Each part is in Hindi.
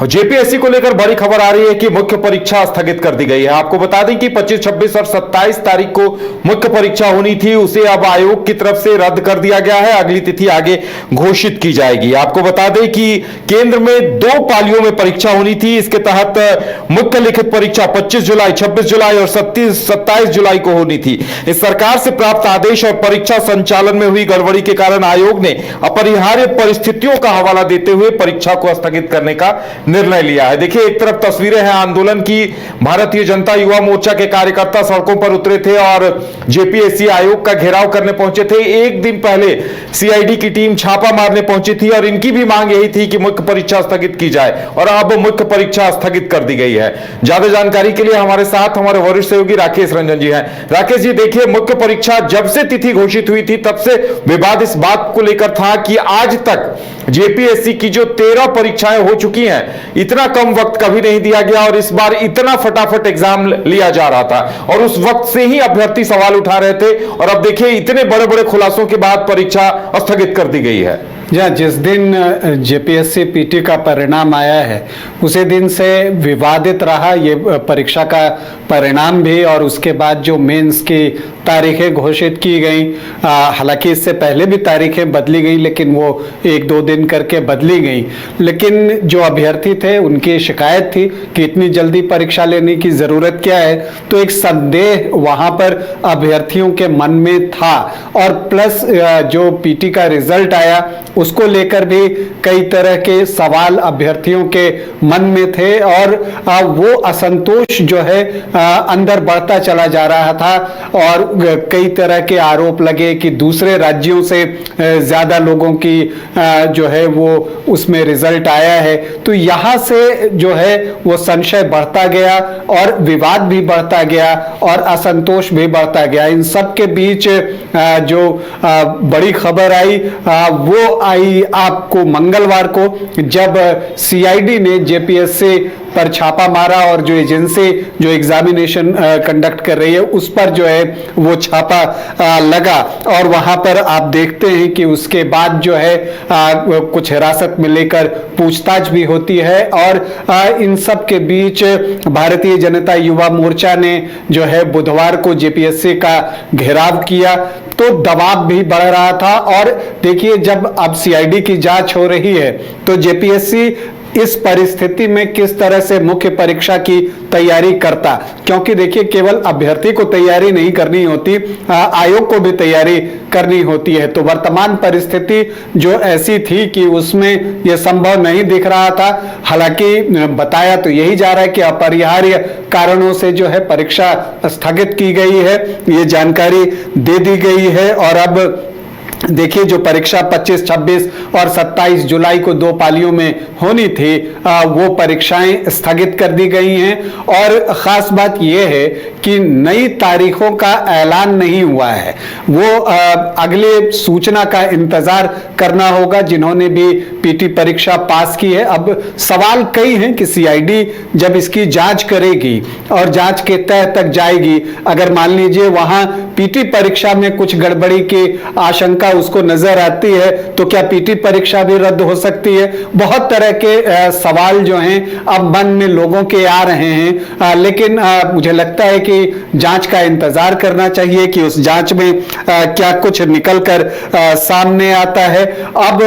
जेपीएससी को लेकर बड़ी खबर आ रही है कि मुख्य परीक्षा स्थगित कर दी गई है। आपको बता दें कि 25, 26 और 27 तारीख को मुख्य परीक्षा होनी थी, उसे अब आयोग की तरफ से रद्द कर दिया गया है। अगली तिथि आगे घोषित की जाएगी। आपको बता दें कि केंद्र में 2 पालियों में परीक्षा होनी थी। इसके तहत मुख्य लिखित परीक्षा 25 जुलाई, 26 जुलाई और 27 जुलाई को होनी थी। इस सरकार से प्राप्त आदेश और परीक्षा संचालन में हुई गड़बड़ी के कारण आयोग ने अपरिहार्य परिस्थितियों का हवाला देते हुए परीक्षा को स्थगित करने का निर्णय लिया है। देखिए, एक तरफ तस्वीरें हैं आंदोलन की। भारतीय जनता युवा मोर्चा के कार्यकर्ता सड़कों पर उतरे थे और जेपीएससी आयोग का घेराव करने पहुंचे थे। एक दिन पहले सीआईडी की टीम छापा मारने पहुंची थी और इनकी भी मांग यही थी कि मुख्य परीक्षा स्थगित की जाए और अब मुख्य परीक्षा स्थगित कर दी गई है। ज्यादा जानकारी के लिए हमारे साथ हमारे वरिष्ठ सहयोगी राकेश रंजन जी हैं। राकेश जी, देखिए, मुख्य परीक्षा जब से तिथि घोषित हुई थी तब से विवाद इस बात को लेकर था कि आज तक जेपीएससी की जो 13 परीक्षाएं हो चुकी हैं, इतना कम वक्त कभी नहीं दिया गया और इस बार इतना फटाफट एग्जाम लिया जा रहा था और उस वक्त से ही अभ्यर्थी सवाल उठा रहे थे और अब देखिए इतने बड़े बड़े खुलासों के बाद परीक्षा स्थगित कर दी गई है। जिस दिन जेपीएससी पीटी का परिणाम आया है उसी दिन से विवादित रहा ये परीक्षा का परिणाम भी, और उसके बाद जो मेंस की तारीखें घोषित की गई, हालांकि इससे पहले भी तारीखें बदली गई लेकिन वो 1-2 दिन करके बदली गई। लेकिन जो अभ्यर्थी थे उनकी शिकायत थी कि इतनी जल्दी परीक्षा लेने की ज़रूरत क्या है, तो एक संदेह वहाँ पर अभ्यर्थियों के मन में था। और प्लस जो पीटी का रिजल्ट आया उसको लेकर भी कई तरह के सवाल अभ्यर्थियों के मन में थे और वो असंतोष जो है अंदर बढ़ता चला जा रहा था और कई तरह के आरोप लगे कि दूसरे राज्यों से ज्यादा लोगों की जो है वो उसमें रिजल्ट आया है। तो यहाँ से जो है वो संशय बढ़ता गया और विवाद भी बढ़ता गया और असंतोष भी बढ़ता गया। इन सब के बीच जो बड़ी खबर आई वो आई आपको मंगलवार को, जब सीआईडी ने जेपीएससी पर छापा मारा और जो एजेंसी जो एग्जामिनेशन कंडक्ट कर रही है उस पर जो है वो छापा लगा और वहां पर आप देखते हैं कि उसके बाद जो है कुछ हिरासत में लेकर पूछताछ भी होती है। और इन सब के बीच भारतीय जनता युवा मोर्चा ने जो है बुधवार को जेपीएससी का घेराव किया, तो दबाव भी बढ़ रहा था। और देखिए, जब अब सीआईडी की जांच हो रही है तो जेपीएससी इस परिस्थिति में किस तरह से मुख्य परीक्षा की तैयारी करता, क्योंकि देखिए केवल अभ्यर्थी को तैयारी नहीं करनी होती, आयोग को भी तैयारी करनी होती है। तो वर्तमान परिस्थिति जो ऐसी थी कि उसमें यह संभव नहीं दिख रहा था। हालांकि बताया तो यही जा रहा है कि अपरिहार्य कारणों से जो है परीक्षा स्थगित की गई है, ये जानकारी दे दी गई है। और अब देखिए, जो परीक्षा 25, 26 और 27 जुलाई को 2 पालियों में होनी थी वो परीक्षाएं स्थगित कर दी गई हैं। और खास बात यह है कि नई तारीखों का ऐलान नहीं हुआ है, वो अगले सूचना का इंतजार करना होगा जिन्होंने भी पीटी परीक्षा पास की है। अब सवाल कई हैं कि सीआईडी जब इसकी जांच करेगी और जांच के तह तक जाएगी, अगर मान लीजिए वहां पीटी परीक्षा में कुछ गड़बड़ी की आशंका उसको नजर आती है तो क्या पीटी परीक्षा भी रद्द हो सकती है। बहुत तरह के सवाल जो हैं अब मन में लोगों के आ रहे हैं, लेकिन मुझे लगता है कि जांच का इंतजार करना चाहिए कि उस जांच में क्या कुछ निकल कर सामने आता है। अब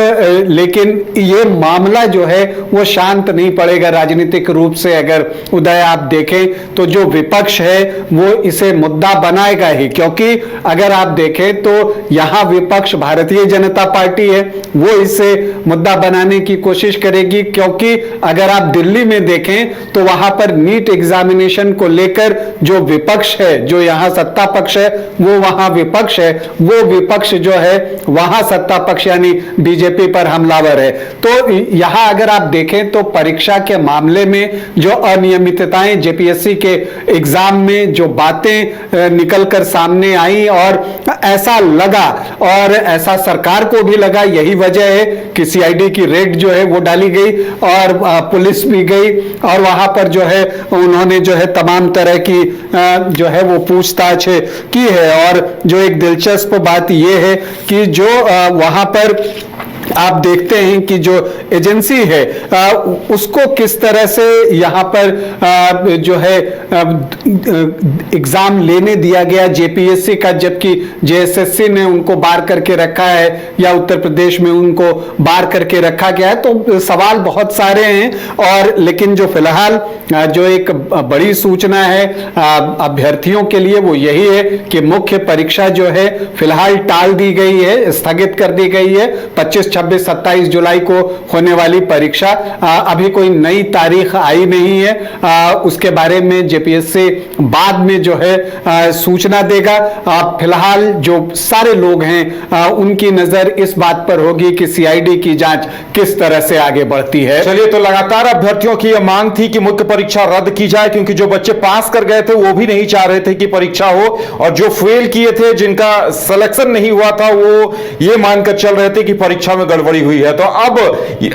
लेकिन ये मामला जो है वो शांत नहीं पड़ेगा राजनीतिक रूप से। अगर उदय आप देखें तो जो विपक्ष है वो इसे मुद्दा बनाएगा ही, क्योंकि अगर आप देखें तो यहां विपक्ष भारतीय जनता पार्टी है, वो इसे मुद्दा बनाने की कोशिश करेगी। क्योंकि अगर आप दिल्ली में देखें तो वहां पर नीट एग्जामिनेशन को लेकर जो विपक्ष है, जो यहां सत्ता पक्ष है वो वहां विपक्ष है, वो विपक्ष जो है वहां सत्ता पक्ष यानी बीजेपी पर हमलावर है। तो यहां अगर आप देखें तो परीक्षा के मामले में जो अनियमितताएं जेपीएससी के एग्जाम में जो बातें निकलकर सामने आई और ऐसा लगा और ऐसा सरकार को भी लगा, यही वजह है कि सीआईडी की रेड जो है वो डाली गई और पुलिस भी गई और वहां पर जो है उन्होंने जो है तमाम तरह की जो है वो पूछताछ की है। और जो एक दिलचस्प बात यह है कि जो वहां पर आप देखते हैं कि जो एजेंसी है उसको किस तरह से यहाँ पर जो है एग्जाम लेने दिया गया जेपीएससी का, जबकि जेएसएससी ने उनको बार करके रखा है या उत्तर प्रदेश में उनको बार करके रखा गया है। तो सवाल बहुत सारे हैं, और लेकिन जो फिलहाल जो एक बड़ी सूचना है अभ्यर्थियों के लिए वो यही है कि मुख्य परीक्षा जो है फिलहाल टाल दी गई है, स्थगित कर दी गई है। 25, 26, 27 जुलाई को होने वाली परीक्षा, अभी कोई नई तारीख आई नहीं है, उसके बारे में जेपीएससी बाद में जो है सूचना देगा। फिलहाल जो सारे लोग हैं उनकी नजर इस बात पर होगी कि सीआईडी की जांच किस तरह से आगे बढ़ती है। चलिए, तो लगातार अभ्यर्थियों की यह मांग थी कि मुख्य परीक्षा रद्द की जाए, क्योंकि जो बच्चे पास कर गए थे वो भी नहीं चाह रहे थे कि परीक्षा हो, और जो फेल किए थे, जिनका सिलेक्शन नहीं हुआ था, वो ये मानकर चल रहे थे कि परीक्षा में गड़बड़ी हुई है। तो अब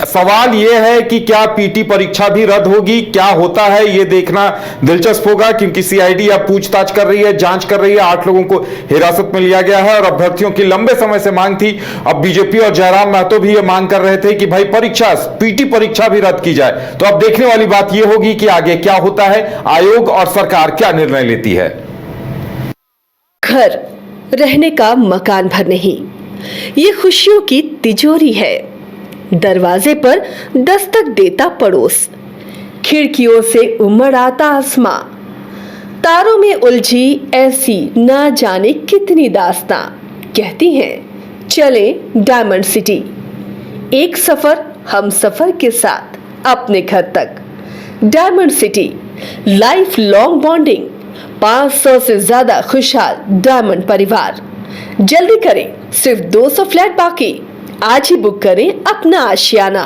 सवाल ये है कि क्या पीटी परीक्षा भी रद्द होगी? क्या होता है ये देखना दिलचस्प होगा, क्योंकि सीआईडी अब पूछताछ कर रही है, जांच कर रही है। 8 लोगों को हिरासत में लिया गया है और अभ्यर्थियों की लंबे समय से मांग थी। अब बीजेपी और जयराम महतो भी ये मांग कर रहे थे कि भाई परीक्षा, पीटी परीक्षा भी रद्द की जाए। तो अब देखने वाली बात यह होगी कि आगे क्या होता है, आयोग और सरकार क्या निर्णय लेती है। घर रहने का मकान भर नहीं, ये खुशियों की तिजोरी है। दरवाजे पर दस्तक देता पड़ोस, खिड़कियों से उमड़ आता आसमां, तारों में उलझी ऐसी ना जाने कितनी दास्तां। कहती हैं चले डायमंड सिटी, एक सफर हम सफर के साथ अपने घर तक। Diamond city, life long bonding, 500 से ज्यादा खुशहाल डायमंड परिवार। जल्दी करें, सिर्फ 200 फ्लैट बाकी। आज ही बुक करें अपना आशियाना।